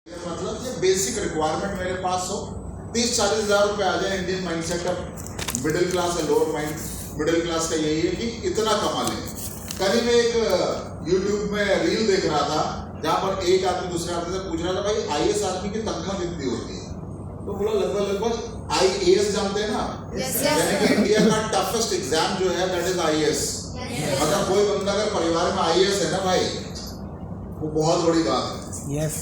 मतलब ये basic requirement मेरे पास हो, 30-40 हज़ार रुपये आ जाए। Indian mindset of middle class है, लोअर माइंड मिडिल क्लास का यही है कि इतना कमा लें। कल मैं एक यूट्यूब में रील देख रहा था जहाँ पर एक आदमी दूसरे आदमी से पूछ रहा था, भाई आईएएस आदमी की तनख्वाह कितनी होती है? तो बोला लगभग आईएएस जानते हैं ना, यानी कि इंडिया का टफेस्ट एग्जाम जो है दैट इज आईएएस। मतलब कोई बंदा अगर परिवार में आईएएस है ना भाई, वो बहुत बड़ी बात है। यस।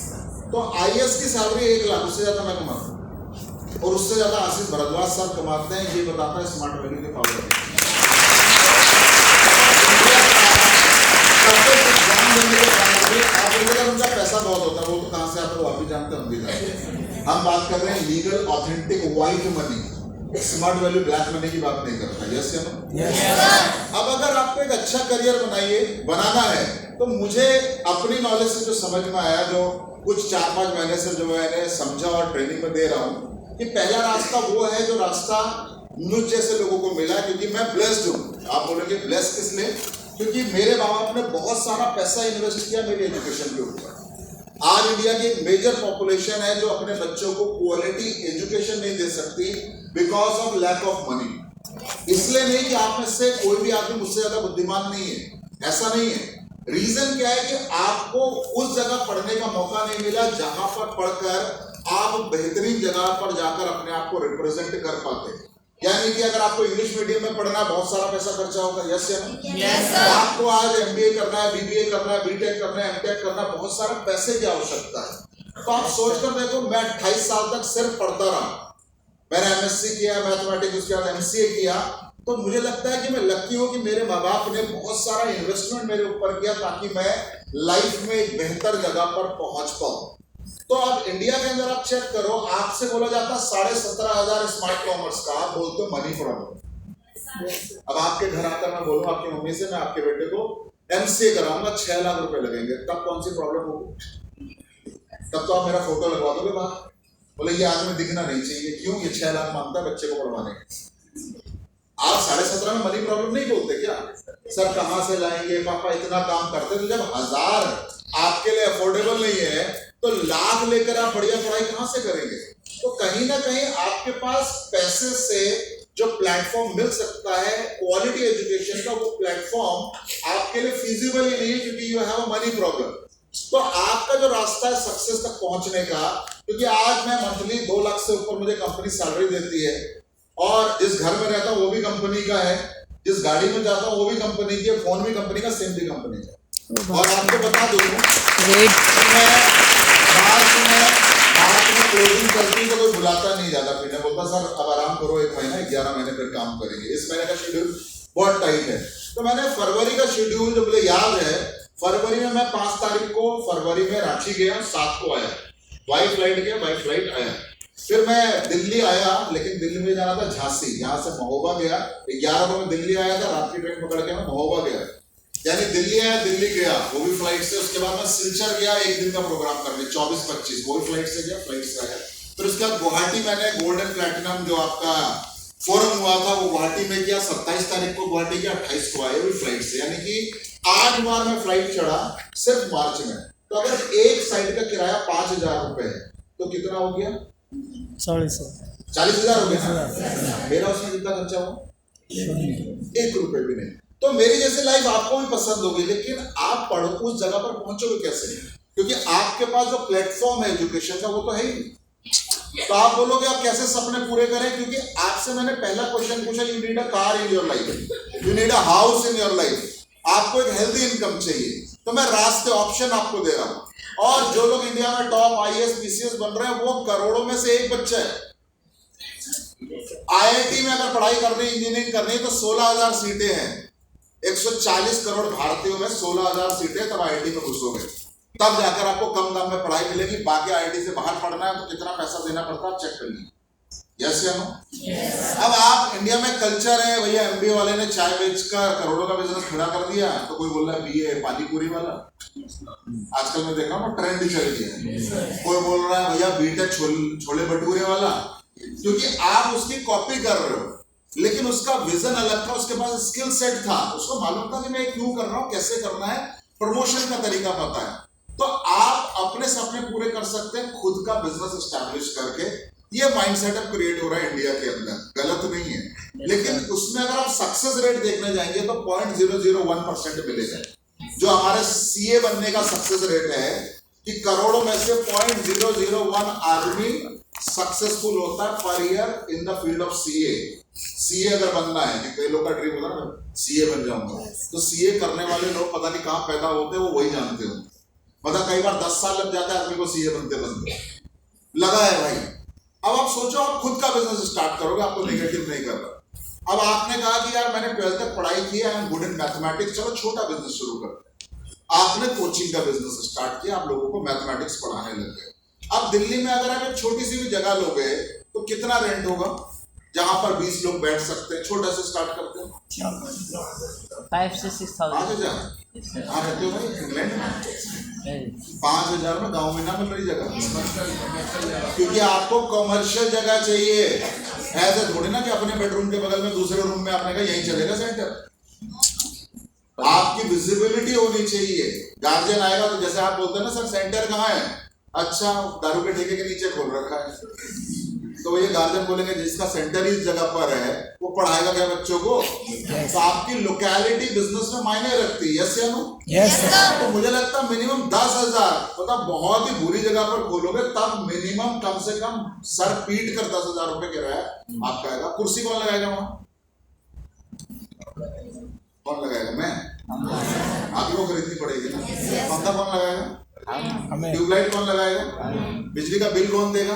तो आईएएस की सैलरी 1 लाख, उससे ज्यादा मैं कमाता हूँ और उससे ज्यादा आशीष भारद्वाज साहब कमाते हैं। ये बताता है स्मार्ट वैल्यू के पावर। आप बोलेगा उनका पैसा बहुत होता है, वो तो कहाँ से आता है वो आप भी जानते हैं, हम भी जानते हैं। हम बात कर रहे हैं legal authentic white money, smart value black money की बात नहीं करता। यस या नो? अब अगर आपको एक अच्छा करियर बनाना है तो मुझे अपनी नॉलेज से जो समझ में आया, जो कुछ 4-5 महीने से जो मैंने समझा और ट्रेनिंग में दे रहा हूँ, कि पहला रास्ता वो है जो रास्ता मुझ जैसे लोगों को मिला, क्योंकि मैं ब्लेस्ड हूँ। आप बोलोगे ब्लेस्ड किस लिए? क्योंकि मेरे माँ बाप ने बहुत सारा पैसा इन्वेस्ट किया मेरी एजुकेशन के ऊपर। आज इंडिया की एक मेजर पॉपुलेशन है जो अपने बच्चों को क्वालिटी एजुकेशन नहीं दे सकती because of lack of money. इसलिए नहीं कि आप में से कोई भी आदमी मुझसे ज्यादा बुद्धिमान नहीं है, ऐसा नहीं है। रीजन क्या है कि आपको उस जगह पढ़ने का मौका नहीं मिला जहां पर पढ़कर आप बेहतरीन जगह पर जाकर अपने आप को रिप्रेजेंट कर पाते। यानी कि अगर आपको इंग्लिश मीडियम में पढ़ना है, बहुत सारा पैसा खर्चा होगा। यस या नो? Yes sir. आपको आज एमबीए करना है, बीबीए करना है, बीटेक करना है, एमटेक करना है, बहुत सारा पैसे की आवश्यकता है। तो आप सोच कर देखो, मैं 28 साल तक सिर्फ पढ़ता रहा। मैंने एमएससी किया मैथमेटिक्स, उसके बाद एमसीए किया। तो मुझे लगता है कि मैं लकी हूं कि मेरे माँ बाप ने बहुत सारा इन्वेस्टमेंट मेरे ऊपर किया ताकि मैं लाइफ में एक बेहतर जगह पर पहुंच पाऊं। तो अब इंडिया के अंदर आप चेक करो, आपसे बोला जाता है 17,500 स्मार्ट कॉमर्स का, आप बोलते हो मनी प्रॉब्लम। अब आपके घर आकर मैं बोलूं आपकी मम्मी से, मैं आपके बेटे को एमसीए कराऊंगा, 6 लाख रुपए लगेंगे, तब कौन सी प्रॉब्लम होगी? तब तो आप मेरा फोटो लगवा दोगे बाहर, बोले ये आदमी दिखना नहीं चाहिए। क्यों? ये 6 लाख मांगता है बच्चे को पढ़वाने के। आप 17.5 में मनी प्रॉब्लम नहीं बोलते क्या? सर कहां से लाएंगे पापा, इतना काम करते। तो जब 1000 आपके लिए अफोर्डेबल नहीं है तो लाख लेकर आप बढ़िया पढ़ाई कहां से करेंगे? तो कहीं ना कहीं आपके पास पैसे से जो प्लेटफॉर्म मिल सकता है क्वालिटी एजुकेशन का, वो प्लेटफॉर्म आपके लिए फिजिबल ही नहीं है क्योंकि you have a money problem. तो आपका जो रास्ता है सक्सेस तक पहुंचने का, क्योंकि आज मैं मंथली 2 लाख से ऊपर मुझे कंपनी सैलरी देती है और जिस घर में रहता हूं वो भी कंपनी का है, जिस गाड़ी में जाता हूं वो भी कंपनी की है, फोन भी कंपनी का, सिम भी कंपनी का। और आपको बता दूं मार्च में क्लोजिंग करती तो कोई बुलाता नहीं ज्यादा, फिर मैं बोलता सर अब आराम करो 1 महीना, 11 महीने फिर काम करेंगे। इस महीने का शेड्यूल बहुत टाइट है। तो मैंने फरवरी का शेड्यूल जो मुझे याद है, फरवरी में मैं 5 तारीख को फरवरी में रांची गया, 7 को आया, बाई फ्लाइट गया, बाई फ्लाइट आया। फिर मैं दिल्ली आया, लेकिन दिल्ली में जाना था झांसी, यहाँ से महोबा गया। 11 को मैं दिल्ली आया था, रात की ट्रेन पकड़ के मैं महोबा गया, यानी दिल्ली आया दिल्ली गया, वो भी फ्लाइट से। उसके बाद मैं सिलचर गया 1 दिन का प्रोग्राम करने, 24-25 वो भी फ्लाइट से गया, फ्लाइट से आया। फिर उसके बाद गुवाहाटी मैंने गोल्डन प्लैटिनम जो आपका फोरम हुआ था वो गुवाहाटी में किया, 27 तारीख को गुवाहाटी गया, 28 को आया, वो भी फ्लाइट से। यानी कि 8 बार मैं फ्लाइट चढ़ा सिर्फ मार्च में। तो अगर एक साइड का किराया 5,000 रुपए है तो कितना हो गया? 40,000 हो गया ना। मेरा उसमें कितना खर्चा हुआ? 1 रुपए भी नहीं। तो मेरी जैसी लाइफ आपको भी पसंद होगी, लेकिन आप पढ़ो उस जगह पर पहुंचोगे कैसे? क्योंकि आपके पास जो प्लेटफॉर्म है एजुकेशन का वो तो है ही। तो आप बोलोगे आप कैसे सपने पूरे करें? क्योंकि आपसे मैंने पहला क्वेश्चन पूछा, you need a car in your life, you need a house in your life, आपको एक हेल्दी इनकम चाहिए। तो मैं रास्ते ऑप्शन आपको दे रहा हूं। और जो लोग इंडिया में टॉप आईएएस पीसीएस बन रहे हैं वो करोड़ों में से एक बच्चा है। आईआईटी में अगर पढ़ाई करनी, इंजीनियरिंग करनी तो 16,000 सीटें हैं। 140 करोड़ भारतीयों में 16,000 सीटें, तब आईआईटी में घुसोगे, तब जाकर आपको कम दाम में पढ़ाई मिलेगी। बाकी आईआईटी से बाहर पढ़ना है तो कितना पैसा देना पड़ता है आप चेक कर लीजिए। यस या नो? अब आप इंडिया में कल्चर है भैया, एमबीए वाले ने चाय बेचकर करोड़ों का बिजनेस खड़ा कर दिया, तो कोई बोल रहा है बीए पानी पूरी वाला। आजकल मैं देख रहा हूँ ट्रेंड चल गया है। कोई बोल रहा है भैया बीटेक छोले भटूरे वाला, क्योंकि आप उसकी कॉपी कर रहे हो। लेकिन उसका विजन अलग था, उसके पास स्किल सेट था, उसको मालूम था कि मैं क्यों कर रहा हूँ, कैसे करना है, प्रमोशन का तरीका पता है। तो आप अपने सपने पूरे कर सकते हैं खुद का बिजनेस एस्टैब्लिश करके। ये माइंडसेट अब क्रिएट हो रहा है इंडिया के अंदर, गलत नहीं है, लेकिन उसमें अगर आप सक्सेस रेट देखने जाएंगे तो 0.001% मिलेगा। जो हमारे सीए बनने का सक्सेस रेट है कि करोड़ों में से 0.001 आदमी सक्सेसफुल होता है per year in the field of CA. CA अगर बनना है, कि कई लोग का ड्रीम होता है ना सीए बन जाऊंगा, तो सीए करने वाले लोग पता नहीं कहां पैदा होते हैं, वो वही जानते हो। मतलब कई बार 10 साल लग जाता है आदमी को सीए बनते बनते, लगा है भाई। अब आप सोचो आप खुद का बिजनेस स्टार्ट करोगे, आपको नेगेटिव नहीं कर रहा। अब आपने कहा कि यार मैंने 12th तक पढ़ाई की है, I am good in mathematics, चलो छोटा बिजनेस शुरू करते हैं। आपने कोचिंग का बिजनेस स्टार्ट किया, आप लोगों को मैथमेटिक्स पढ़ाने लग गए। अब दिल्ली में अगर आप एक छोटी सी भी जगह लोगे तो कितना रेंट होगा जहां पर 20 लोग बैठ सकते हैं? छोटा से स्टार्ट करते हैं 5 से 6,000। 5,000। हाँ रहते हो भाई इंग्लैंड में 5,000 में गाँव में ना मिल रही जगह, क्योंकि आपको कमर्शियल जगह चाहिए। ऐसे थोड़ी ना कि अपने बेडरूम के बगल में दूसरे रूम में आपने कहा यही चलेगा सेंटर। आपकी विजिबिलिटी होनी चाहिए। गार्जियन आएगा तो जैसे आप बोलते हैं ना सर सेंटर कहाँ है, अच्छा दारू के ठेके के नीचे खोल रखा है, तो ये गार्जियन बोलेंगे जिसका सेंटर इस जगह पर है वो पढ़ाएगा क्या बच्चों को? तो आपकी लोकेलिटी बिजनेस में मायने रखती है। यस या नो? Yes sir. तो मुझे लगता है मिनिमम 10,000, मतलब बहुत ही बुरी जगह पर खोलोगे तब मिनिमम कम से कम सर पीट कर 10,000 रुपए किराया आपका आएगा। कुर्सी कौन लगाएगा वहां? कौन लगाएगा? मैं। आप ही को खरीदनी पड़ेगी ना। पंखा कौन लगाएगा? ट्यूबलाइट कौन लगाएगा? बिजली का बिल कौन देगा?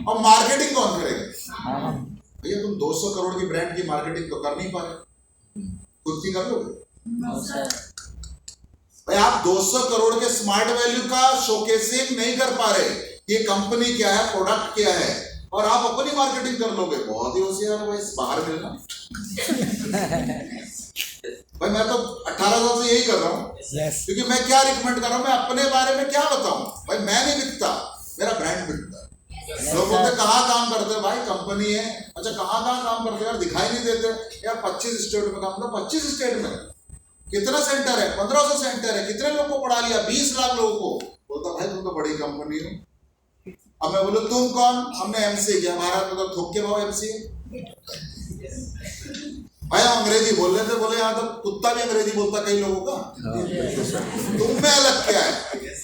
और मार्केटिंग कौन करेगा? भैया तुम 200 करोड़ की ब्रांड की मार्केटिंग तो कर नहीं पा रहे, खुद की कर लोगे? भाई आप 200 करोड़ के स्मार्ट वैल्यू का शोकेसिंग नहीं कर पा रहे, ये कंपनी क्या है, प्रोडक्ट क्या है, और आप अपनी मार्केटिंग कर लोगे। बहुत ही होशियार है भाई, बाहर मिलना। भाई मैं तो 18 साल से यही कर रहा हूँ, क्योंकि मैं क्या रिकमेंड कर रहा हूँ, मैं अपने बारे में क्या बताऊं। भाई मैं नहीं बिकता, मेरा ब्रांड बिकता है। लोग बोलते कहाँ काम करते हैं? भाई कंपनी है। अच्छा कहाँ काम करते हैं यार? दिखाई नहीं देते यार। 25 स्टेट में काम करता। 25 स्टेट में कितना सेंटर है? 1500 सेंटर है। कितने लोगों को पढ़ा लिया? 20 लाख लोगों को। बोलता भाई तुम तो बड़ी कंपनी हो। अब मैं बोलूं तुम कौन? हमने एमसीए किया। भारत में तो थोक के भाव एमसीए। भाई हम अंग्रेजी बोल रहे थे, बोले यहाँ तो कुत्ता भी अंग्रेजी बोलता कई लोगों का। तुम में अलग क्या है?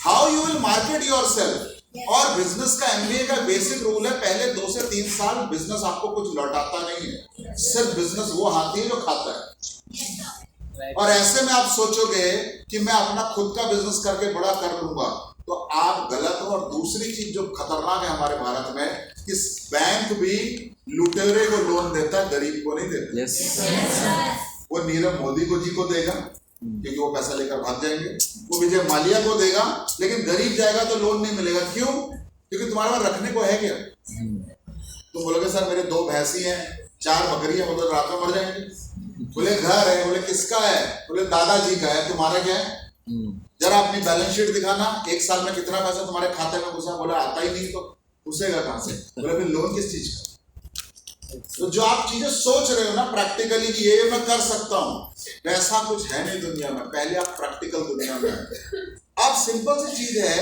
How you will market yourself. और बिजनेस का एमबीए का बेसिक रूल है, पहले 2 से 3 साल बिजनेस आपको कुछ लौटाता नहीं है, सिर्फ बिजनेस वो हाथी है जो खाता है। और ऐसे में आप सोचोगे कि मैं अपना खुद का बिजनेस करके बड़ा कर लूंगा, तो आप गलत हो। और दूसरी चीज जो खतरनाक है हमारे भारत में, कि बैंक भी लुटेरे को लोन देता है, गरीब को नहीं देता। वो नीरव मोदी को जी को देगा क्योंकि वो पैसा लेकर भाग जाएंगे, वो विजय माल्या को देगा, लेकिन गरीब जाएगा तो लोन नहीं मिलेगा। क्यों? क्योंकि तुम्हारे पास रखने को है क्या? तुम बोलोगे सर मेरे 2 भैंसी हैं, 4 बकरियां, मतलब रात में मर जाएंगे। बोले घर है, बोले किसका है? बोले दादाजी का है। तुम्हारा क्या है? जरा अपनी बैलेंस शीट दिखाना, 1 साल में कितना पैसा तुम्हारे खाते में घुसा? बोला आता ही नहीं, तो घुसेगा कहां से? बोले फिर लोन किस चीज का? तो जो आप चीजें सोच रहे हो ना प्रैक्टिकली कि ये मैं कर सकता हूं, वैसा कुछ है नहीं दुनिया में। पहले आप प्रैक्टिकल दुनिया में आए। अब सिंपल सी चीज है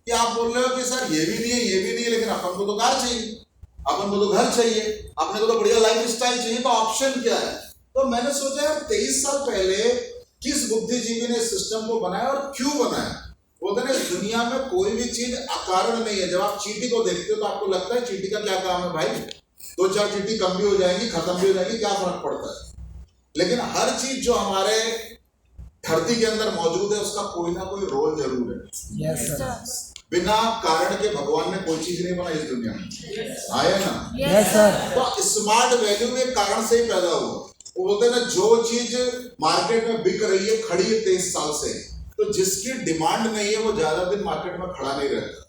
कि आप बोल रहे हो कि सर ये भी नहीं है, ये भी नहीं है, लेकिन अपन को तो कार चाहिए, अपन को तो घर चाहिए, अपने को तो बढ़िया लाइफ स्टाइल चाहिए, तो ऑप्शन क्या है? तो मैंने सोचा यार 23 साल पहले किस बुद्धिजीवी ने सिस्टम को बनाया और क्यों बनाया? बोलते ना इस दुनिया में कोई भी चीज अकारण नहीं है। जब आप चींटी को देखते हो तो आपको लगता है चींटी का क्या काम है भाई, 2-4 चींटी कम भी हो जाएंगी, खत्म भी हो जाएंगी, क्या फर्क पड़ता है? लेकिन हर चीज जो हमारे धरती के अंदर मौजूद है उसका कोई ना कोई रोल जरूर है। Yes sir. बिना कारण के भगवान ने कोई चीज नहीं बनाई इस दुनिया में, आया ना? Yes sir. तो स्मार्ट वैल्यू एक कारण से ही पैदा हुआ। वो बोलते हैं ना जो चीज मार्केट में बिक रही है, खड़ी है 23 साल से, तो जिसकी डिमांड नहीं है वो ज्यादा दिन मार्केट में खड़ा नहीं रहता।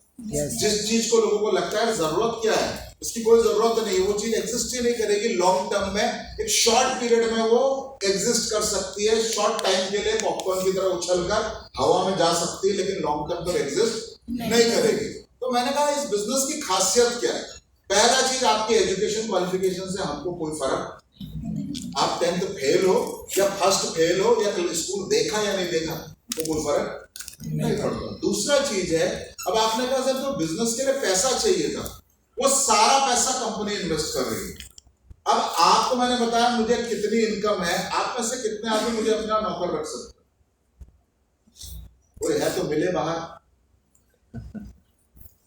जिस चीज को लोगों को लगता है जरूरत क्या है, इसकी कोई जरूरत नहीं है, वो चीज एग्जिस्ट ही नहीं करेगी लॉन्ग टर्म में। एक शॉर्ट पीरियड में वो एग्जिस्ट कर सकती है, शॉर्ट टाइम के लिए पॉपकॉर्न की तरह उछलकर हवा में जा सकती है, लेकिन लॉन्ग टर्म पर एग्जिस्ट नहीं करेगी। तो मैंने कहा इस बिजनेस की खासियत क्या है? पहला चीज आपकी एजुकेशन क्वालिफिकेशन से हमको कोई फर्क आप 10th फेल हो या फर्स्ट फेल हो या स्कूल देखा या नहीं देखा, वो कोई फर्क नहीं पड़ता। दूसरा चीज है, अब आपने कहा सर तो बिजनेस के लिए पैसा चाहिए था, वो सारा पैसा कंपनी इन्वेस्ट कर रही है। अब आपको मैंने बताया मुझे कितनी इनकम है, आप में से कितने आदमी मुझे अपना नौकर रख सकते हैं? कोई है तो मिले बाहर।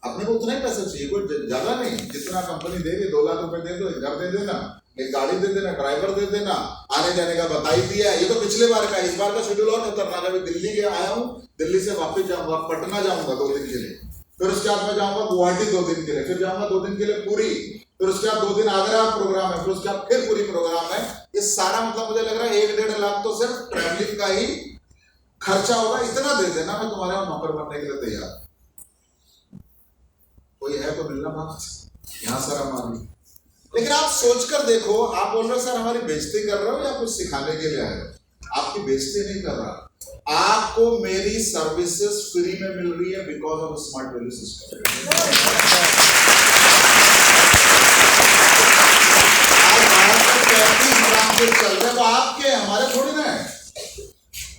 अपने को उतना ही पैसा चाहिए, कोई ज्यादा नहीं, जितना कंपनी देगी 2 लाख रुपए दे दो, घर दे देना, एक गाड़ी दे देना, ड्राइवर दे देना, आने जाने का बता ही दिया। ये तो पिछले बार का, इस बार का शेड्यूल और खतरनाक है। अभी दिल्ली गया आया हूँ, दिल्ली से वापस जाऊंगा, पटना जाऊंगा 2 दिन के लिए, फिर उसके बाद मैं जाऊंगा गुवाहाटी 2 दिन के लिए, फिर जाऊंगा 2 दिन के लिए पुरी, फिर उसके बाद 2 दिन आगरा प्रोग्राम है, फिर उसके बाद फिर पूरी प्रोग्राम है। ये सारा मतलब मुझे लग रहा है 1-1.5 लाख तो सिर्फ ट्रैवलिंग का ही खर्चा होगा। इतना दे देना, मैं तुम्हारे वहां नौकर बनने के लिए तैयार। कोई है तो मिलना बात, यहाँ सर हमारी। लेकिन आप सोचकर देखो, आप बोल रहे सर हमारी बेइज्जती कर रहे हो या कुछ सिखाने के लिए आए हो। आपकी बेइज्जती नहीं कर रहा, आपको मेरी सर्विसेज फ्री में मिल रही है because of smart value system. चल रहे वो आपके, हमारे थोड़ी ना है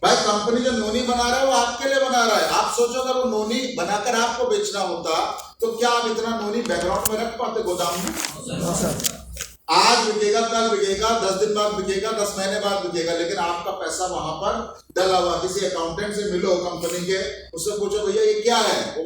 भाई। कंपनी जो नोनी बना रहा है वो आपके लिए बना रहा है। आप सोचो अगर वो नोनी बनाकर आपको बेचना होता तो क्या आप इतना नोनी बैकग्राउंड में रख पाते गोदाम में? आज बिकेगा, कल बिकेगा, 10 दिन बाद बिकेगा, 10 महीने बाद बिकेगा, लेकिन आपका पैसा वहां पर डला हुआ। किसी अकाउंटेंट से मिलो कंपनी के, उससे पूछो भैया ये क्या है,